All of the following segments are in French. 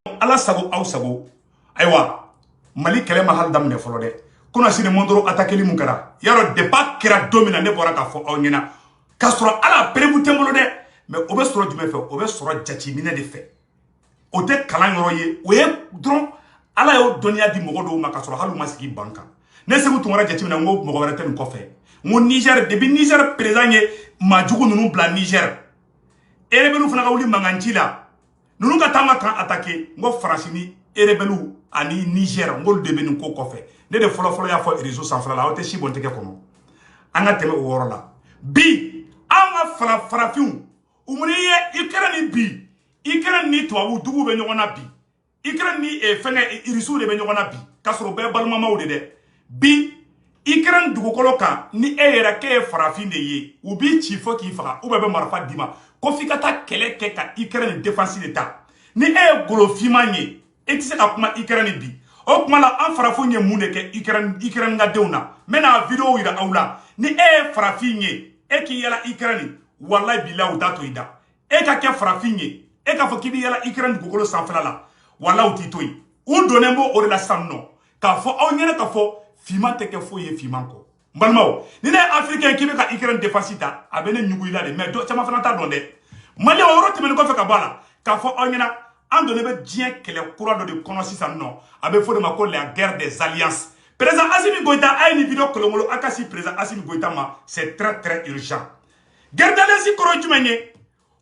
ala sago aw sago aywa mali kɛlɛ ma hal daminɛ fɔlɔ dɛ kono sini mondoro attaquer mun kɛra yaro de pas kɛra domina ne bɔra ka fɔ aw ɲɛna ka sɔrɔ ala prebu tɛ bolo dɛ mais o bɛ sɔrɔ jumɛn fɛ o bɛ sɔrɔ jateminɛ de fɛ o tɛ kalan yɔrɔ ye o ye dɔrɔn ala y'o dɔnniya di mɔgɔ dɔw ma ka sɔrɔ hali ma sigi bankan ne segu tun wɛrɛ jateminɛ n ko mɔgɔ wɛrɛ tɛ nin kɔfɛ n ko Niger depuis Niger président ye maajugu ninnu bila Niger rebelu fana ka wuli manganci la ninnu ka taa kan attaquer n ko France ni rebelu ani Niger n k'olu de bɛ nin ko kɔfɛ ne de fɔlɔ y'a fɔ réseau sanfɛla la aw tɛ si bɔn tɛgɛ kɔnɔ an ka tɛmɛ o yɔrɔ la bi an ka farafinw u mun ye Ukraine ni bi Ukraine ni tubabu dugu bɛ ɲɔgɔn na bi Ukraine ni fɛngɛ irisiw de bɛ ɲɔgɔn na bi ka sɔrɔ bɛɛ balimamaw de dɛ bi Ukraine dugukolo kan ni e yɛrɛ k'e ye farafin de ye u b'i ci fɔ k'i faga u bɛ marifa d'i ma ko f'i ka taa kɛlɛ kɛ ka Ukraine défense de ta ni e ye golofinman ye e tɛ se ka kuma Ukraine bi o kuma la an farafin ye mun de kɛ Ukraine ka denw na n bɛna video yira aw la ni e ye farafin ye e k'i yala Ukraine wallahi billahi u t'a to i da e ka kɛ farafin ye e k'a fɔ k'i bɛ yala Ukraine dugukolo sanfɛla la wallahi u t'i to yen u donnen b'o o de la sisan nɔ k'a fɔ aw ɲɛna k'a fɔ fiman tɛ kɛ foyi ye fiman kɔ n balimaw ni ne ye africain k'i bɛ ka Ukraine défense ta a bɛ ne ɲugu i la de mais caman fana t'a dɔn dɛ Mali o yɔrɔ tɛmɛnen kɔfɛ ka bɔ a la k'a fɔ aw ɲɛna an donnen bɛ diɲɛ kɛlɛ kura dɔ de kɔnɔ sisan nɔ a bɛ fɔ de ma ko la guerre des alliances président Assimi Goïta a ye nin video kolonkolon a ka si président Assimi Goïta ma c'est très urgent guerre d'alliance kɔrɔ ye jumɛn ye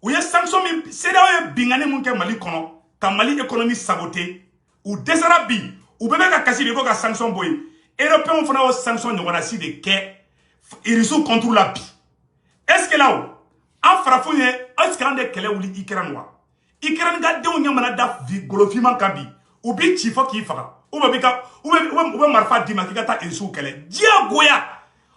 u ye sanction min CEDEAO ye bingani mun kɛ Mali kɔnɔ ka Mali économie saboter u dɛsɛra bi u bɛɛ bɛ ka kasi de ko ka sanction bɔ yen européens fana y'o sanction ɲɔgɔnna si de kɛ irisiw contre la bi est ce que là o an farafin ye est ce que an de kɛlɛ wuli Ukraine wa Ukraine ka denw ɲɛ mana da golofinman kan bi u b'i ci fɔ k'i faga u bɛ marifa d'i ma k'i ka taa irisiw kɛlɛ diyagoya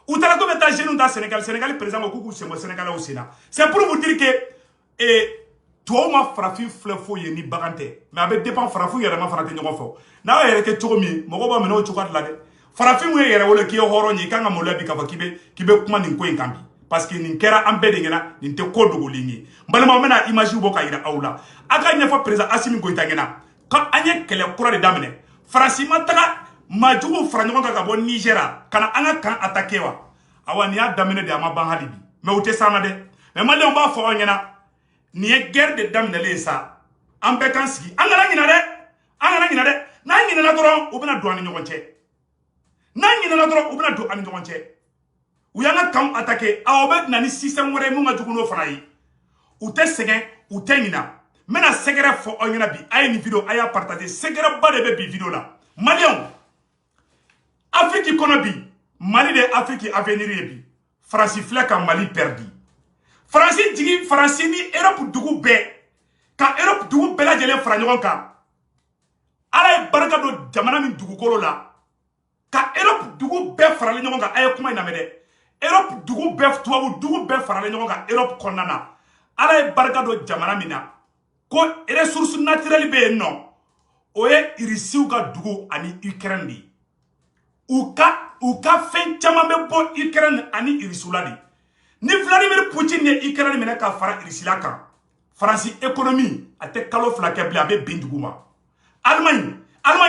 u taara ko bɛ taa jeunes ta Sénégal président ko k'u sen bɔ Sénégalais sen na c'est pour vous dire que tubabu ma farafin filɛ foyi ye ni bagan tɛ mais a bɛ dépend farafin yɛrɛ ma fana tɛ ɲɔgɔn fɛ n'a yɛrɛ kɛ cogo min mɔgɔw b'a minɛ o cogoya de la dɛ farafin ye yɛrɛ wele k'i ye hɔrɔn ye i kan ka maloya bi k'a fɔ k'i bɛ kuma nin ko in kan bi parce que nin kɛra an bɛɛ de ɲɛna nin tɛ ko dogolen ye n balimaw n bɛna image bɔ ka yira aw la a ka ɲɛfɔ président Assimi Goïta ɲɛna ka an ye kɛlɛ kura de daminɛ Faransi ma taga maajuguw fara ɲɔgɔn kan ka bɔ Niger ka na an ka kan attaquer wa awa nin y'a daminɛ de a ma ban hali bi mais u tɛ s'an na dɛ mais maliyɛnw b'a fɔ aw ɲɛna nin ye guerre de daminɛlen sa an bɛɛ kan sigi an kana ɲinɛ dɛ n'an ɲinɛna dɔrɔn u bɛna don an ni ɲɔgɔn cɛ n'an ɲinɛna dɔrɔn u bɛna don an ni ɲɔgɔn cɛ u y'an ka kanw attaquer aw bɛ na ni système wɛrɛ mun ka jugu n'o fana ye u tɛ sɛgɛn u tɛ ɲinɛ n bɛna sɛgɛrɛ fɔ aw ɲɛna bi a ye nin video a y'a partager sɛgɛrɛba de bɛ bi video la maliyɛnw Afrique kɔnɔ bi Mali de ye Afrique avenir ye bi Faransi filɛ ka Mali perdi Faransi jigi Faransi ni Europe dugu bɛɛ ka Europe dugu bɛɛ lajɛlen fara ɲɔgɔn kan ala ye barika don jamana min dugukolo la ka Europe dugu bɛɛ faralen ɲɔgɔn kan a ye kuma in lamɛn dɛ Europe dugu bɛɛ tubabu dugu bɛɛ faralen ɲɔgɔn kan Europe kɔnɔna na ala ye barika don jamana min na ko ressources naturelles bɛ yen nɔ o ye irisiw ka dugu ani Ukraine de ye u ka fɛn caman bɛ bɔ Ukraine ani irisiw la de ni Vladimir Poutine ye Ukraine minɛ ka fara irisila kan Faransi économie a tɛ kalo fila kɛ bilen a bɛ bin dugu ma Allemagne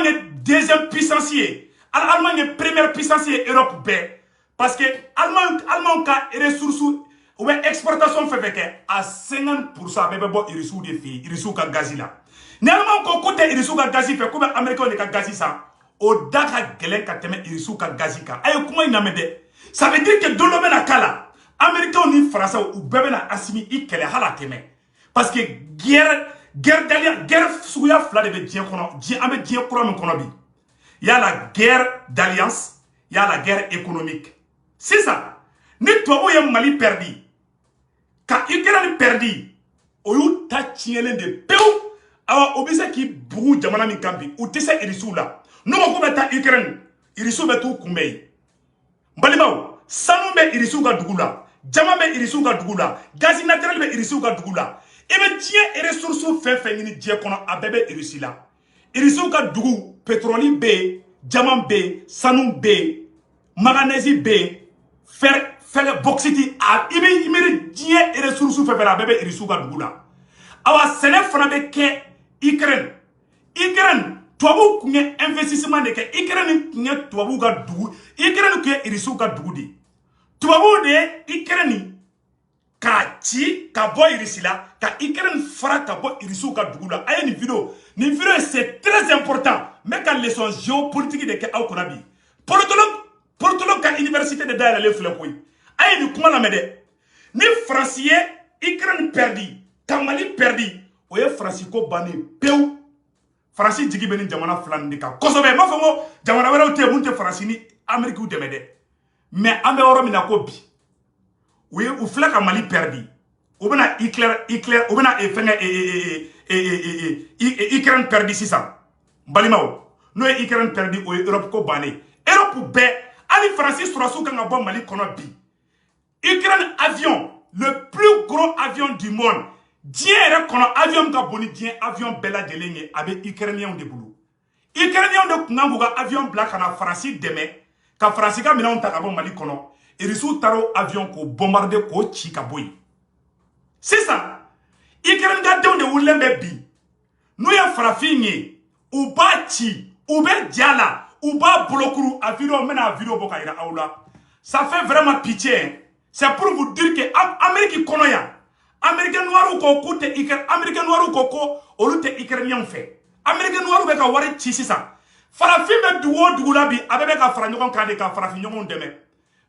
ye deuxième puissance ye Allemagne ye première puissance ye Europe bɛɛ parce que Allemagne ka ressources ou bien exportation fɛn fɛn kɛ a 50% a bɛɛ bɛ bɔ irisiw de fɛ yen irisiw ka gazi la ni Allemagne ko tɛ irisiw ka gazi fɛ ko bɛ Américains de ka gazi san o da ka gɛlɛn ka tɛmɛ irisiw ka gazi kan a ye kuma in lamɛn dɛ ça veut dire que don dɔ bɛna k'a la Américains ni Français u bɛɛ bɛna Assimi i kɛlɛ hali a tɛmɛ parce que guerre suguya fila de bɛ diɲɛ kɔnɔ an bɛ diɲɛ kura min kɔnɔ bi il y a la guerre d'alliance il y a la guerre économique sisan ni tubabu ye Mali perdi ka Ukraine perdi o y'u ta tiɲɛlen de pewu awa o bɛ se k'i bugu jamana min kan bi u tɛ se irisiw la n'u ko k'u bɛ taa Ukraine irisiw bɛ t'u kunbɛn yen n balimaw sanu bɛ irisiw ka dugu la jama bɛ irisiw ka dugu la gaz naturel bɛ irisiw ka dugu la i bɛ diɲɛ ressources fɛn fɛn ɲini diɲɛ kɔnɔ a bɛɛ bɛ irisi la irisiw ka dugu pétrole bɛ yen jama bɛ yen sanu bɛ yen manganèse bɛ yen fer bauxite i bɛ miiri diɲɛ ressources fɛn fɛn a bɛɛ bɛ irisiw ka dugu la awa sɛnɛ fana bɛ kɛ Ukraine Ukraine tubabu kun ye investissement de kɛ Ukraine kun ye tubabu ka dugu Ukraine kun ye Irisiw ka dugu de tubabu de Ukraine ka ci ka bɔ Irisi la ka Ukraine fara ka bɔ Irisiw ka dugu la aye ni vidéo c'est très important mais ka leçon géopolitique de kɛ aw kunna bi politologue ka université de dayɛlɛlen filɛ koyi aye ni kuma lamɛn dɛ ni France ye Ukraine perdi ka Mali perdi o ye France ko bannen pewu France jigi bɛ ni jamana fila nin de kan kosɛbɛ m'a fɔ ko jamana wɛrɛw tɛ mun tɛ France ni Amérique dɛmɛ dɛ mais an bɛ yɔrɔ min na ko bi u filɛ ka Mali perdi u bɛna Hitler u bɛna Ukraine perdi sisan balimaw n'o ye Ukraine perdi o ye Europe ko bannen Europe bɛɛ hali France sɔrɔsiw kan ka bɔ Mali kɔnɔ bi Ukraine avion le plus gros avion du monde diɲɛ yɛrɛ kɔnɔ avion ka bon ni diɲɛ avion bɛɛ lajɛlen ye a bɛ Ukrainiens de bolo Ukrainiens de kun kan k'u ka avion bila ka na France dɛmɛ ka France ka minɛnw ta ka bɔ Mali kɔnɔ Irisiw taara o avion k'o bombarder k'o ci ka bɔ yen sisan Ukraine ka denw de wulilen bɛ bi n'u ye farafin ye u b'a ci u bɛ ja la u b'a bolokuru a vidéo n bɛna a vidéo bɔ ka yira aw la ça fait vraiment pitié c'est pour vous dire que Amérique kɔnɔ yan Américains noirs ko ko te Ukraine Américains noirs ko olu te Ukrainiens fɛ Américains noirs bɛ ka wari ci sisan farafin bɛ dugu o dugu la bi a bɛ ka fara ɲɔgɔn kan de ka farafin ɲɔgɔnw dɛmɛ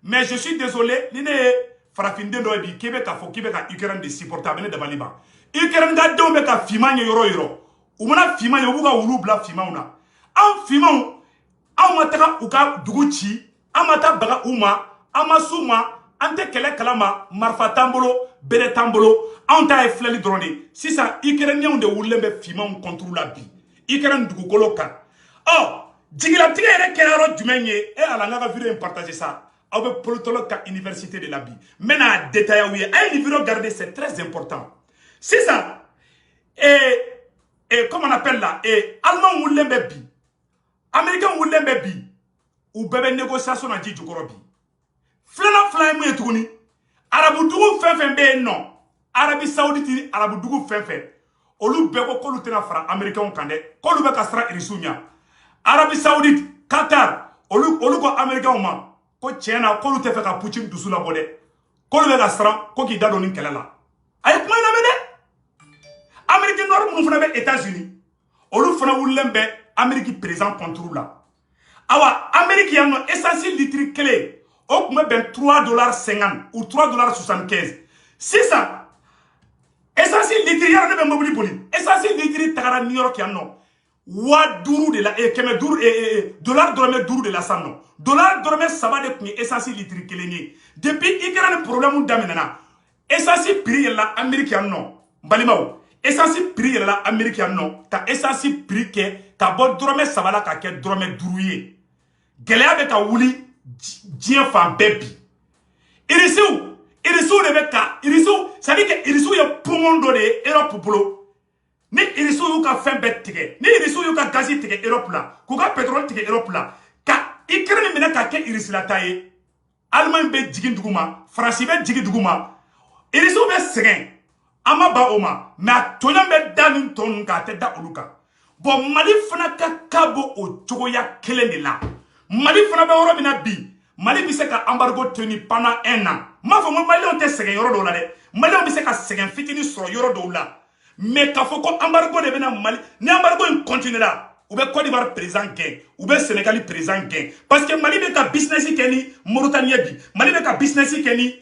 mais je suis désolé ni ne ye farafin den dɔ ye bi k'e bɛ ka fɔ k'i bɛ ka Ukraine de supporter a bɛ ne dabali ban Ukraine ka denw bɛ ka finman ye yɔrɔ yɔrɔ u mana finman ye u b'u ka wuluw bila finmanw na anw finmanw anw ma taga u ka dugu ci an ma taa baga u ma an ma s'u ma an tɛ kɛlɛ kalama marifa t'an bolo bere t'an bolo anw ta ye filɛli dɔrɔn de sisan Ukrainiens de wulilen bɛ finmanw contre la bi Ukraine dugukolo kan jigilatigɛ yɛrɛ kɛra yɔrɔ jumɛn ye ala n ka vidéo in partager ça aw bɛ politologue ka université de la bi n bɛna détailler aw ye a ye ni vidéo garder c'est très important sisan comment on appelle là Allemand wulilen bɛ bi Américain wulilen bɛ bi u bɛɛ bɛ négociation na ji jukɔrɔ bi filanan ye mun ye tuguni arabu dugu fɛn fɛn bɛ yen nɔ Arabie Saoudite ni arabu dugu fɛn fɛn olu bɛɛ ko k'olu tɛna fara Américains kan dɛ k'olu bɛ ka siran Irisiw ɲɛ Arabie Saoudite Qatar olu ko Américains ma ko tiɲɛ na k'olu tɛ fɛ ka Poutine dusu labɔ dɛ k'olu bɛ ka siran ko k'i da don nin kɛlɛ la a ye kuma in lamɛn dɛ Américains noirs minnu fana bɛ États-Unis olu fana wulilen bɛ Amérique président contre la awa Amérique yan nɔ essence litre kelen o kun bɛ bɛn $3.50 ou $3.75 sisan essence litre yɛrɛ ne bɛ mobili boli essence litre tagara New York yan nɔ $5 de la dollar dɔrɔmɛ 5 de la san nɔ dollar dɔrɔmɛ 3 de kun ye essence litre kelen ye depuis Ukraine problème daminɛna essence prix yɛlɛla Amérique yan nɔ balimaw essence prix yɛlɛla Amérique yan nɔ ka essence prix kɛ ka bɔ dɔrɔmɛ 3 la ka kɛ dɔrɔmɛ 5 ye gɛlɛya bɛ ka wuli diɲɛ fan bɛɛ bi Irisiw de bɛ ka Irisiw c'est à dire que Irisiw ye poumon dɔ de ye Europe bolo ni Irisiw y'u ka fɛn bɛɛ tigɛ ni Irisiw y'u ka gaz tigɛ Europe la k'u ka pétrole tigɛ Europe la ka Ukraine minɛ ka kɛ Irisilata ye Allemagne bɛ jigin dugu ma France bɛ jigin dugu ma Irisiw bɛ sɛgɛn an ma ba o ma mais a tɔɲɔn bɛ da nin tɔ ninnu kan a tɛ da olu kan bon Mali fana ka bɔ o cogoya kelen de la Mali fana bɛ yɔrɔ min na bi Mali bɛ se ka embargo tenir pendant 1 an m'a fɔ ko Maliens tɛ sɛgɛn yɔrɔ dɔw la dɛ Maliens bɛ se ka sɛgɛn fitinin sɔrɔ yɔrɔ dɔw la mais k'a fɔ ko embargo de bɛna Mali ni embargo in continuera u bɛ Côte d'Ivoire président gɛn u bɛ Sénégal président gɛn parce que Mali bɛ ka business kɛ ni Mauritanie bi Mali bɛ ka business kɛ ni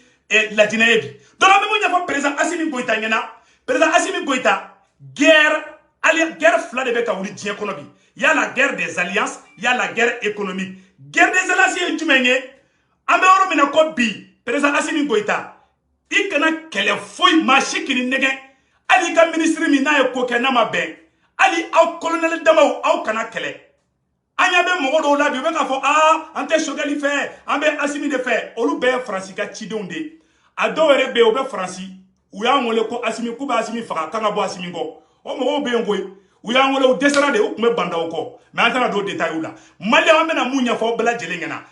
Ladina ye bi donc an bɛ mun ɲɛfɔ président Assimi Goïta ɲɛna président Assimi Goïta guerre fila de bɛ ka wuli diɲɛ kɔnɔ bi il y a la guerre des alliances il y a la guerre économique guerre des alliances ye jumɛn ye an bɛ yɔrɔ min na ko bi président Assimi Goïta i kana kɛlɛ foyi maa si k'i nɛgɛn hali ka ministre min n'a ye ko kɛ n'a ma bɛn hali aw colonel damaw aw kana kɛlɛ an ɲɛ bɛ mɔgɔ dɔw la bi u bɛ k'a fɔ an tɛ Choguel fɛ an bɛ Assimi de fɛ olu bɛɛ ye Faransi ka cidenw de a dɔw yɛrɛ bɛ yen u bɛ Faransi u y'an wele ko Assimi k'u bɛ Assimi faga kan ka bɔ Assimi kɔ o mɔgɔw bɛ yen koyi u y'an wele u dɛsɛra de u tun bɛ bandaw kɔ mais an tɛna don détail la Maliens an bɛna mun ɲɛfɔ bɛɛ lajɛlen ɲɛna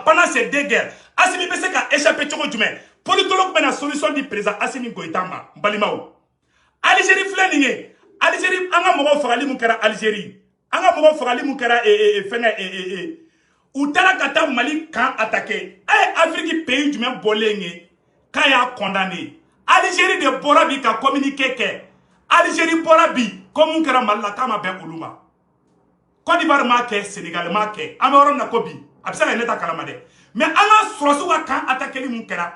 pendant ces 2 guerres Assimi bɛ se ka échapper cogo jumɛn politologue bɛna solution di président Assimi Goïta ma balimaw Algérie filɛ nin ye Algérie anga mogo fagali mun kɛra Algérie anga mogo fagali mun kɛra fɛngɛ u taara ka taa Mali kan attaquer Afrique pays jumɛn bɔlen ye k'a y'a condamné Algérie de bɔra bi ka communiquer kɛ Algérie bɔra bi ko mun kɛra Mali la k'a ma bɛn olu ma Côte d'Ivoire m'a kɛ Sénégal m'a kɛ an bɛ yɔrɔ min na ko bi a bɛ se ka ne ta kalama dɛ mais an ka sɔrɔsiw ka kan attaquer mun kɛra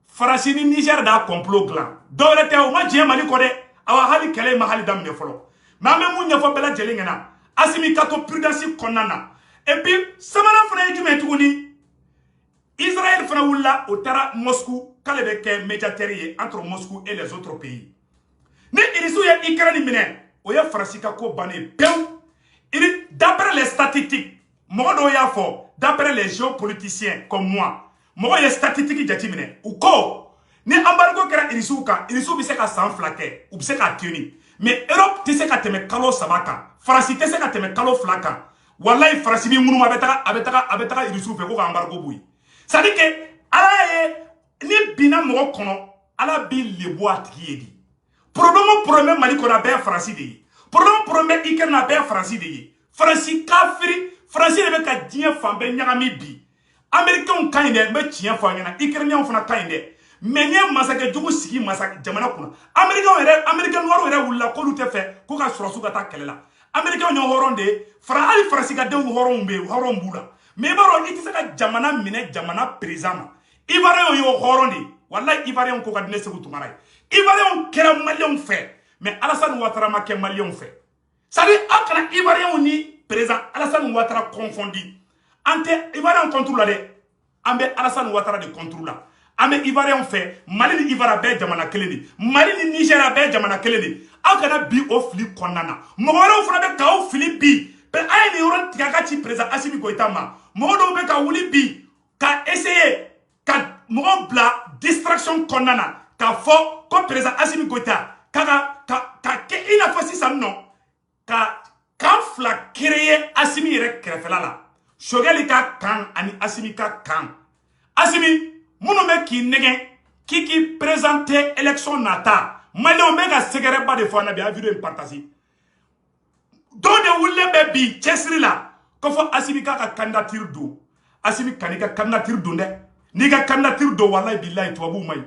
Faransi ni Niger da complot dilan dɔwɛrɛ tɛ o ma diɲɛ Mali kɔ dɛ awa hali kɛlɛ ma hali daminɛ fɔlɔ mais an bɛ mun ɲɛfɔ bɛɛ lajɛlen ɲɛna Assimi ka to prudence kɔnɔna na et puis sabanan fana ye jumɛn tuguni Israël fana wulila o taara Moscou k'ale bɛ kɛ médiateur ye entre Moscou et les autres pays ni irisiw ye Ukraine minɛ o ye Faransi ka ko bannen pewu d'après les statistiques mɔgɔ dɔw y'a fɔ d'après les géopoliticiens comme moi mɔgɔ ye statistique jateminɛ u ko ni embargo kɛra irisiw kan irisiw bɛ se ka san 2 kɛ u bɛ se k'a tenir mais Europe tɛ se ka tɛmɛ kalo 3 kan Faransi tɛ se ka tɛmɛ kalo 2 kan wallahi Faransi bɛ ŋunuma a bɛ taga irisiw fɛ ko ka embargo bɔ yen c'est à dire que ala ye ni binna mɔgɔ kɔnɔ ala b'i lebu a tigi ye di problème Mali kɔnɔ a bɛɛ ye Faransi de ye problème Ukraine a bɛɛ ye Faransi de ye Faransi kafiri Faransi de bɛ ka diɲɛ fan bɛɛ ɲagami bi Américains ka ɲi dɛ n bɛ tiɲɛ fɔ a ɲɛna Ukrainiens fana ka ɲi dɛ mais n'i ye masakɛ jugu sigi jamana kunna Américain noirs yɛrɛ wulila k'olu tɛ fɛ k'u ka sɔrɔsiw ka taa kɛlɛ la Américains ye hɔrɔn de ye hali Faransi ka denw hɔrɔnw b'u la mais i b'a dɔn i tɛ se ka jamana minɛ jamana président ma Ivoiriens y'o hɔrɔn de ye wallahi Ivoiriens ko ka di ne Segu Tumara ye Ivoiriens kɛra Maliens fɛ mais Alassane Ouattara ma kɛ Maliens fɛ c'est-à-dire aw kana Ivoiriens ni président Alassane Ouattara confondi an tɛ Ivoiriens contre la dɛ an bɛ Alassane Ouattara de contre la an bɛ Ivoiriens fɛ Mali ni Ivoire bɛɛ jamana kelen de Mali ni Niger bɛɛ jamana kelen de aw kana bi o fili kɔnɔna na mɔgɔ wɛrɛw fana bɛ k'aw fili bi a ye nin yɔrɔ tigɛ ka ci président Assimi Goïta ma mɔgɔ dɔw bɛ ka wuli bi ka essayer ka mɔgɔ bila distraction kɔnɔna na k'a fɔ ko président Assimi Goïta ka kɛ i n'a fɔ sisan nɔ ka kan fila créer Assimi yɛrɛ kɛrɛfɛla la Choguel ka kan ani Assimi ka kan Assimi minnu bɛ k'i nɛgɛn k'i présenter élection nata Maliens bɛ ka sɛgɛrɛba de fɔ an na bi a vidéo in partager dɔw de wulilen bɛ bi cɛsiri la ko fɔ Assimi k'a ka candidature don Assimi kan'i ka candidature don dɛ n'i ka candidature don wallahi billahi tubabuw ma ɲi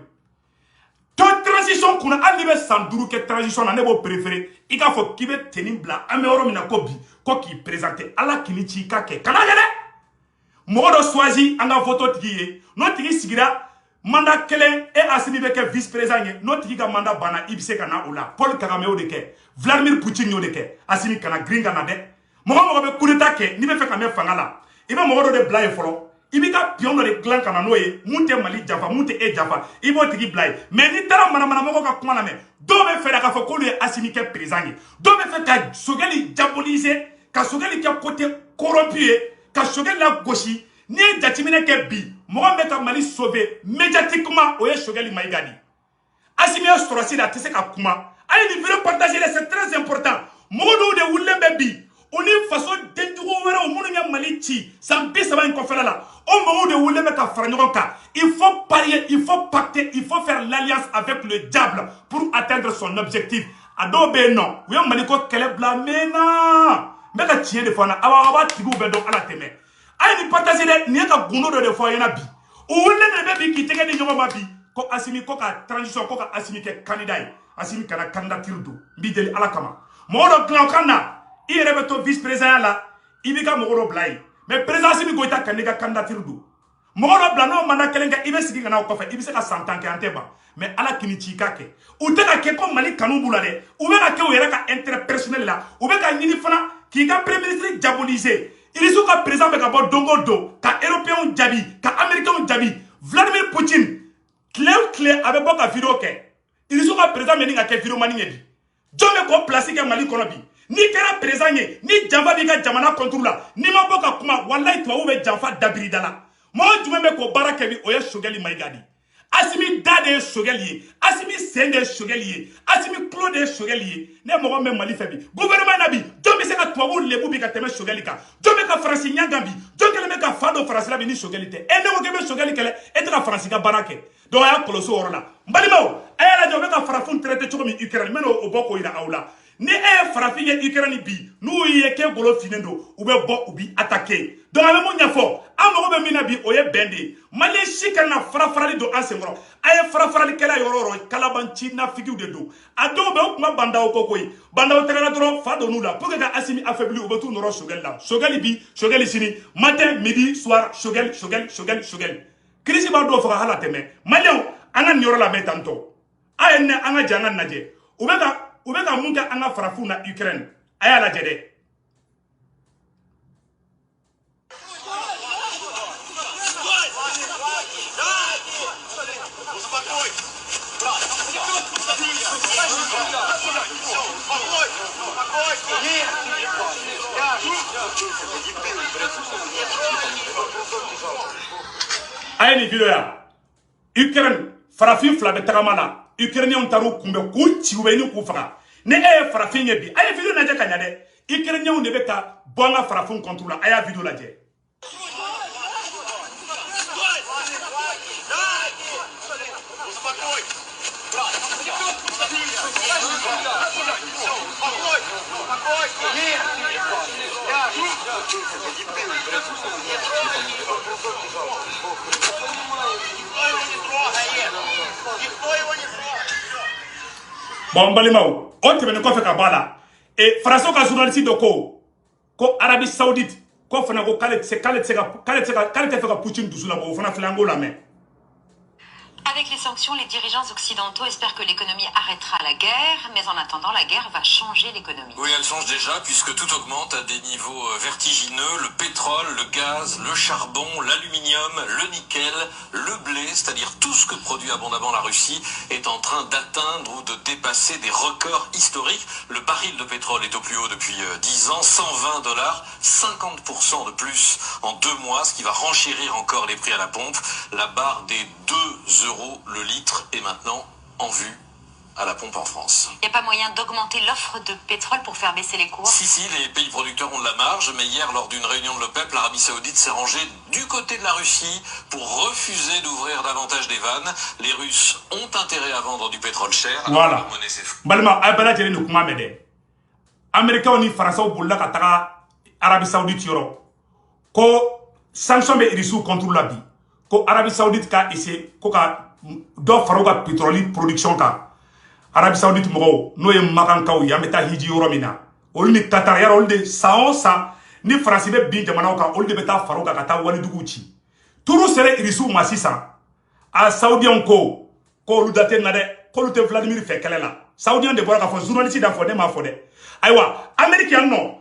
to transition kunna hali n'i bɛ san 5 kɛ transition na ne b'o préférer i k'a fɔ k'i bɛ tenue bila an bɛ yɔrɔ min na ko bi ko k'i présenter ala k'i ni ci i ka kɛ kana kɛ dɛ mɔgɔ dɔ choisi an ka voto tigi ye n'o tigi sigira mandat kelen Assimi bɛ kɛ vice président ye n'o tigi ka mandat banna i bɛ se ka na o la Paul Kagame y'o de kɛ Vladimir Poutine y'o de kɛ Assimi kana green kana dɛ mɔgɔ bɛ coup d'état kɛ n'i bɛ fɛ ka mɛn fanga la i bɛ mɔgɔ dɔ de bila yen fɔlɔ i b'i ka pion dɔ de dilan ka na n'o ye mun tɛ Mali janfa mun tɛ e janfa i b'o tigi bila yen mais n'i taara manamɔgɔ ka kuma lamɛn dɔw bɛ fɛ k'a fɔ k'olu ye Assimi kɛ président ye dɔw bɛ fɛ ka Choguel diaboliser ka Choguel kɛ côté corrompu ye ka Choguel lagosi n'i ye jateminɛ kɛ bi mɔgɔ bɛ ka Mali sauver médiatiquement o ye Choguel Maïga di Assimi ye sɔrɔsi la a tɛ se ka kuma a ye nin vidéo partager c'est très important mɔgɔ dɔw de wulilen bɛ bi o ni faso denjugu wɛrɛw minnu ye Mali ci san 30 in kɔfɛla la o mɔgɔw de wulilen bɛ ka fara ɲɔgɔn kan il faut parier il faut pacter il faut faire l'alliance avec le diable pour atteindre son objectif a dɔw bɛ yen nɔ u ye Mali ko kɛlɛ bila mɛnna n bɛ ka tiɲɛ de fɔ an na a b'a tigiw bɛɛ dɔn ala tɛmɛ a ye nin partager dɛ nin ye ka gundo dɔ de fɔ a ɲɛna bi o wulilen de bɛ bi k'i tɛgɛ di ɲɔgɔn ma bi ko Assimi ko ka transition ko ka Assimi kɛ candidat ye Assimi kana candidature don n b'i deli ala kama mɔgɔ dɔ dilan o kan na i yɛrɛ bɛ to vice président la i b'i ka mɔgɔ dɔ bila yen mais président Assimi Goïta ka n'i ka candidature don mɔgɔ dɔ bila n'o mandat kelen kɛ i bɛ sigi ka na o kɔfɛ i bɛ se ka san 10 kɛ an tɛ ban mais ala k'i ni ci i ka kɛ u tɛ ka kɛ ko Mali kanu b'u la dɛ u bɛ ka kɛ u yɛrɛ ka intérêt personnel la u bɛ ka ɲini fana k'i ka premier ministre diaboliser irisiw ka président bɛ ka bɔ don o don ka européens jaabi ka américains jaabi Vladimir Poutine tile o tile a bɛ bɔ ka vidéo kɛ irisiw ka président bɛ nin ka kɛ vidéo mani ye bi jɔn bɛ k'o place kɛ Mali kɔnɔ bi n'i kɛra président ye ni janfa b'i ka jamana contre la n'i ma bɔ ka kuma wallahi tubabuw bɛ janfa dabiri da la mɔgɔ jumɛn bɛ k'o baara kɛ bi o ye Choguel Maïga di Assimi da de ye Choguel ye Assimi sen de ye Choguel ye Assimi tulo de ye Choguel ye ne mɔgɔ min bɛ Mali fɛ bi gouvernement na bi jɔn bɛ se ka tubabuw lebu bi ka tɛmɛ Choguel kan jɔn bɛ ka Faransi ɲagan bi jɔn kɛlen bɛ ka fa don Faransi la bi ni Choguel tɛ e ne ko k'e bɛ Choguel kɛlɛ e tɛ ka Faransi ka baara kɛ donc a y'a kɔlɔsi o yɔrɔ la n balimaw a y'a lajɛ o bɛ ka farafin traité cogo min Ukraine n bɛna o bɔ k'o yira aw la ni farafin ye Ukraine bi n'u ye ke golo finendo u bɛ bɔ u bi attaquer donc a bɛ mun ɲɛfɔ an mago bɛ min na bi o ye bɛn de Malien si kana farafarali don an senkɔrɔ a ye farafaralikɛla yɔrɔ yɔrɔ kalabanci nafigiw de don a dɔw bɛ u kuma bandaw ko koyi bandaw tɛgɛla dɔrɔn fa donn'u la pour que ka Assimi affaibli u bɛ t'u nɔrɔ Choguel la Choguel bi Choguel sini matin midi soir Choguel kirisi b'a dɔw faga hala tɛmɛ Malien an ka nin yɔrɔ labɛn tantɔ a ye ne an ka jɛ an ka lajɛ u bɛ ka mun kɛ an ka farafinw na Ukraine a y'a lajɛ dɛ a ye nin video ya Ukraine farafin fila bɛ tagama la Ukrainiens taru kunbɛ k'u ci u bɛ ni k'u faga ni e ye farafin ye bi a ye video lajɛ ka ɲa dɛ Ukrainiens de bɛ ka bɔ an ka farafin contre la a y'a video lajɛ bon balimaw o tɛmɛnen kɔfɛ ka bɔ a la faransiw ka journaliste dɔ ko Arabie Saoudite ko fana ko k'ale tɛ fɛ ka Poutine dusu labɔ o fana filɛ an k'o lamɛn. Avec les sanctions, les dirigeants occidentaux espèrent que l'économie arrêtera la guerre, mais en attendant, la guerre va changer l'économie. Oui, elle change déjà, puisque tout augmente à des niveaux vertigineux. Le pétrole, le gaz, le charbon, l'aluminium, le nickel, le blé, c'est-à-dire tout ce que produit abondamment la Russie, est en train d'atteindre ou de dépasser des records historiques. Le baril de pétrole est au plus haut depuis 10 ans, 120 $, 50% de plus en 2 mois, ce qui va renchérir encore les prix à la pompe. La barre des 2 € le litre est maintenant en vue à la pompe en France. Il n'y a pas moyen d'augmenter l'offre de pétrole pour faire baisser les cours? Si, les pays producteurs ont de la marge, mais hier, lors d'une réunion de l'OPEP, l'Arabie Saoudite s'est rangée du côté de la Russie pour refuser d'ouvrir davantage des vannes. Les Russes ont intérêt à vendre du pétrole cher. Voilà. Balma, abala jeli no kuma mede. Américains ni Français bolla ka taga Arabie Saoudite yoro. Ko sanction be irisu contre la bi. Ko Arabie Saoudite ka essayer ko ka do faroga pétrole production ka. Arabie Saoudite mo no ye makankaw yameta hiji yoro mina. Olu ni Qatar yaro olu de sa ni France be bi jamana ka olu de beta faroga ka ta wali dugu ci. Turu sere irisu masisa. A Saoudian ko olu date na de ko olu te Vladimir fe kelela. Saoudian de bora ka fo journaliste da fo de ma fo de. Aywa, Américain non.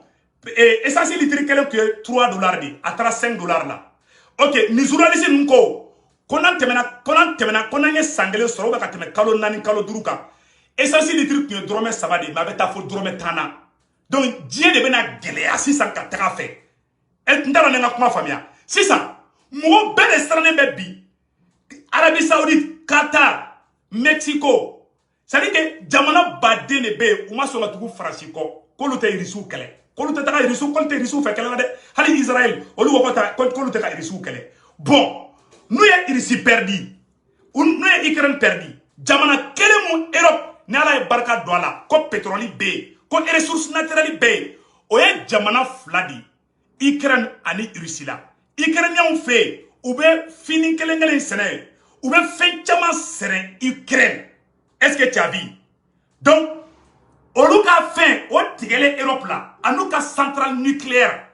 Essence litre kelen que 3 $ di atra 5 $ la. Ok, ni journaliste nko konan temena ye sangele soro ba ka teme kalo nani kalo duruka. Essence litre que drome sabadi ma beta fo drome tana. Donc die de bena gelea 600 ka taga fe. El ndara nga kuma famia. 600 mo bele strane be bi. Arabie Saoudite, Qatar, Mexico. Ça dit que jamana badde ne be uma so la tugu France ko lu te irisu kele. Kolu te taga irisu kol te irisu fe kele de hali Israël olu wokota kolu te ka irisu kele. Bon, nous y irisi perdi. Nous y Ukraine perdi. Jamana kele mu Europe ne ala e barka do ala ko pétrole be, ko ressources naturelles be. O ye jamana fladi. Ukraine ani Russie la. Ukrainiens fait ou be fini kelen sene ou be fait chama sere Ukraine. Est-ce que tu as vu? Donc olu ka fin o tigele Europe la anu ka centrale nucléaire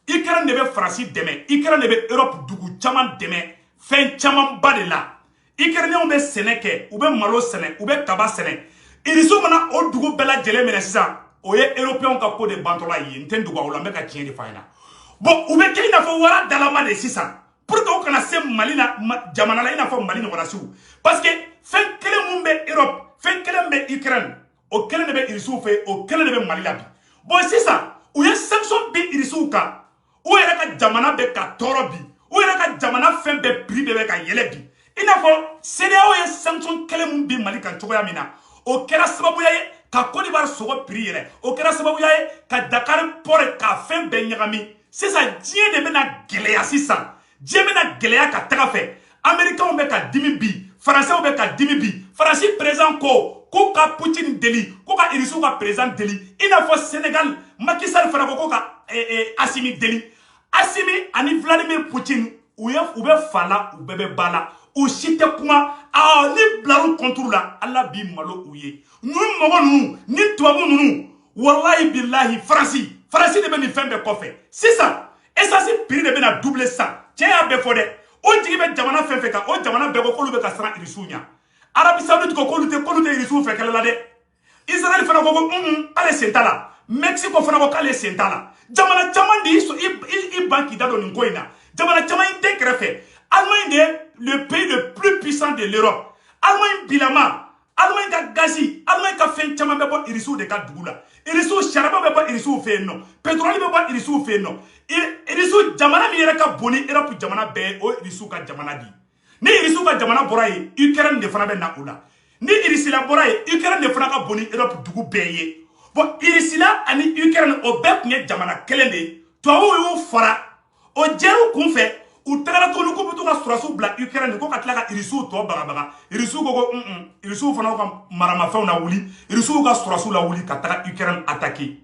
Ukraine ne be France deme Ukraine ne be Europe dugu chaman deme fin chaman ba de la Ukrainiens be seneke ou be malo sene ou be kaba sene irisu mana o dugu bela jele mena sisan o ye européen ka ko de bantola yi nten dugu o la me ka tiɲɛ de fa ina bon ou be kina fo wara dalama de sisan pour que o kana se Mali na jamana la ina fo Mali no wala su parce que fin kele mun be Europe fin kele be Ukraine o kele ne be irisu fe o kele ne be Mali la bi bon sisan u ye sanction bi irisu ka o yɛrɛ ka jamana be ka tɔɔrɔ bi o yɛrɛ ka jamana fɛn bɛɛ prix bɛɛ bɛ ka yɛlɛ bi i n'a fɔ CEDEAO ye sanction kele mun bi Mali kan cogoya min na o kɛra sababuya ye ka Côte d'Ivoire sogo prix yɛrɛ o kɛra sababuya ye ka Dakar port ka fɛn bɛɛ ɲagami sisan diɲɛ de bɛna gɛlɛya sisan diɲɛ bɛna gɛlɛya ka taga fɛ Américains bɛ ka dimi bi Français bɛ ka dimi bi France président ko ka Poutine deli ko ka irisu ka président deli ina fo Sénégal Macky Sall fana ko ka Assimi deli Assimi ani Vladimir Poutine ou be fala ou bebe bala ou site kuma ni blaru contrôle la Allah bi malo ouye nous mogo nous ni tuabu nous wallahi billahi France de be ni fembe ko fe c'est ça et ça c'est prix de be na doubler ça tiens be fode o jigi be jamana fenfe ka o jamana be ko kolu be ka sran irisunya Arabie Saoudite ko kolu te irisu fe kala la de Israël fana ko ale sentala Mexico fana ko ale sentala jamana di i banki dado ni koina jamana inte krefe Allemagne est le pays le plus puissant de l'Europe Allemagne bilama Allemagne ka gazi Allemagne ka fen chama be bo irisu de ka dugula irisu sharaba be bo irisu fe no pétrole be bo irisu fe no irisu jamana mi yere ka boni Europe jamana be o irisu ka jamana di ni irisu ka jamana bora ye Ukraine de fana be na ola ni irisila bora ye Ukraine de fana ka boni Europe dugu be ye bon irisila ani Ukraine o be kunye jamana kelen de to wo fara o jeru kun fe u tagala to ko butu ka surasu bla Ukraine ko ka tla ka irisu to bagabaga irisu ko irisu fana ko marama fa na wuli irisu ka surasu la wuli ka taga Ukraine attaquer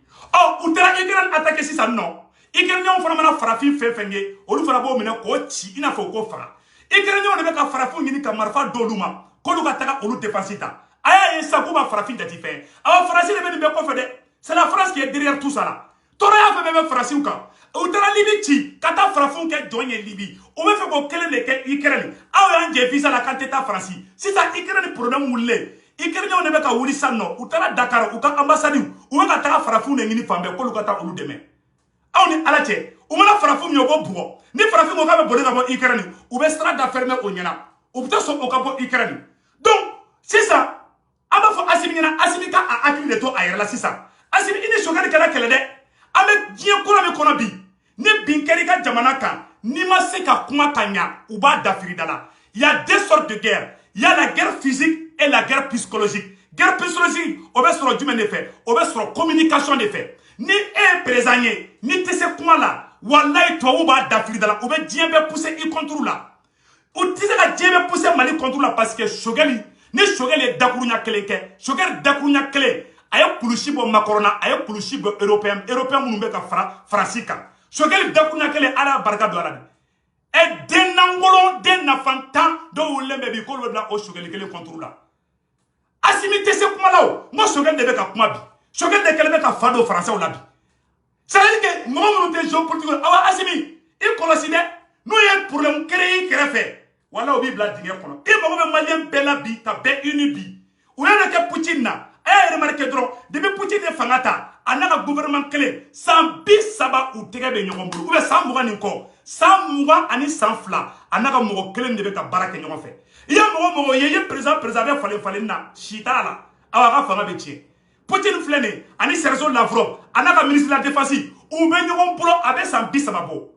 u tara Ukraine attaquer si ça non Ukraine on fana mana farafin fefenge olu fana bo mena ko ci ina fo ko fara Ukraine on be ka farafin ni ka marfa doluma ko lu ka taga olu défensita aya yesa ko ba farafin dati fe awa farasi le be ko fe de c'est la France qui est derrière tout ça là tora ya fe be farasi ka u tara libi ci kata farafin ke donye libi o be fe ko kele le ke Ukraine awa anje visa la kanteta France si ça Ukraine problème mulle Ukraine on be ka wuli sanno u tara Dakar u ka ambassade u be ka taga farafin ne ngini fambe ko lu ka ta olu deme aw ni alache u mana farafin mi ko bugo ni farafin ko ka be bode ka bo Ukraine u be stra da fermer o nyana u be so o ka bo Ukraine donc c'est ça aba fo Assimi nyana Assimi ka a akili de to ayerla c'est ça Assimi ini shogani kala kala de ame dien ko me kono bi ni binkeri ka jamana kan ni ma se ka kuma kanya u ba dafiri dala il y a deux sortes de guerre il y a la guerre physique et la guerre psychologique guerre psychologique o be soro jumen de fait o be soro communication de fait ni présanier ni tese kuma la wallahi to u ba dafiri dala o be dien be pousser i contrôle la o tise ka dien be pousser Mali contrôle la parce que shogali ni shogali dakurunya keleke shogali dakurunya kele aye kulushi bo makorona aye kulushi bo européen munu be ka francika shogali dakurunya kele ala barka do ala e denangolo denafanta do lembe bi ko bla o shogali kele contrôle la Assimi tese kuma lawo mo shogali de be ka kuma bi shogali de kele be ka fado français o la bi ça veut dire que mo munu te géopolitique awa Assimi il koloside no ye problème créé créé wala obi bla dingue kono e mo be malien bela bi ta be unibi o yana ke Poutine na e remarquer dron de be Poutine fangata anaka gouvernement clé sans bis saba ou tege be nyogom buru be sans muga ni ko sans muga ani sans fla anaka mo clé de be ka barake nyogom fe ya mo ye président be fale na shitala awa ka fanga be tie Poutine flene ani Sergio Lavrov anaka ministre de la défense ou be nyogom buru abe sans bis saba bo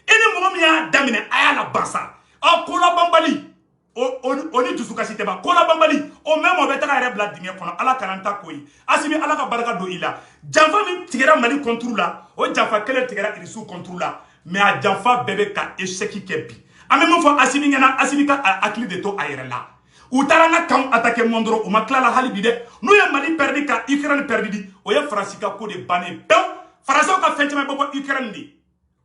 ene mo mi ya damine aya la basa kola bambali oni dusuka siteba kola bambali o même o beta ka rebla dinge kono ala kananta koyi Assimi ala ka baraka do ila janfa min tigera Mali contrôle la o janfa kele tigera irisu contrôle la mais a janfa bebe ka échec kebi ame mo fo Assimi ngana Assimi ka akili de to ayerla u taranga kam attaquer mondro o makla la halibi de no ya Mali perdi ka Ukraine perdi di o ya France ka ko de bane pew France ka fentema bobo Ukraine di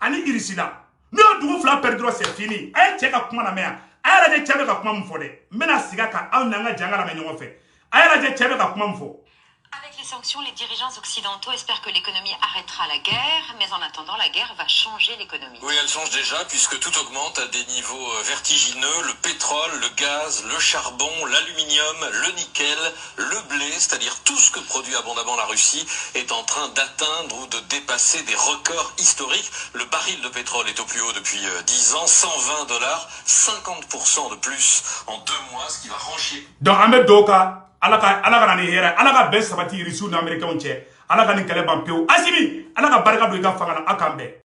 ani irisida no dugu fla perdre c'est fini ay cheka kuma na mea ay raje chebe ka kuma mfode mena siga ka aw nanga jangala me nyongo fe ay raje chebe ka kuma mfo. Avec les sanctions, les dirigeants occidentaux espèrent que l'économie arrêtera la guerre, mais en attendant, la guerre va changer l'économie. Oui, elle change déjà puisque tout augmente à des niveaux vertigineux. Le pétrole, le gaz, le charbon, l'aluminium, le nickel, le blé, c'est-à-dire tout ce que produit abondamment la Russie, est en train d'atteindre ou de dépasser des records historiques. Le baril de pétrole est au plus haut depuis 10 ans, $120, 50% de plus en 2 mois, ce qui va ranger. Dans Ahmed Doka, alaka nani hera alaka be sabati risu na americain che alaka ni kale bampeo Assimi alaka baraka do ga fangala akambe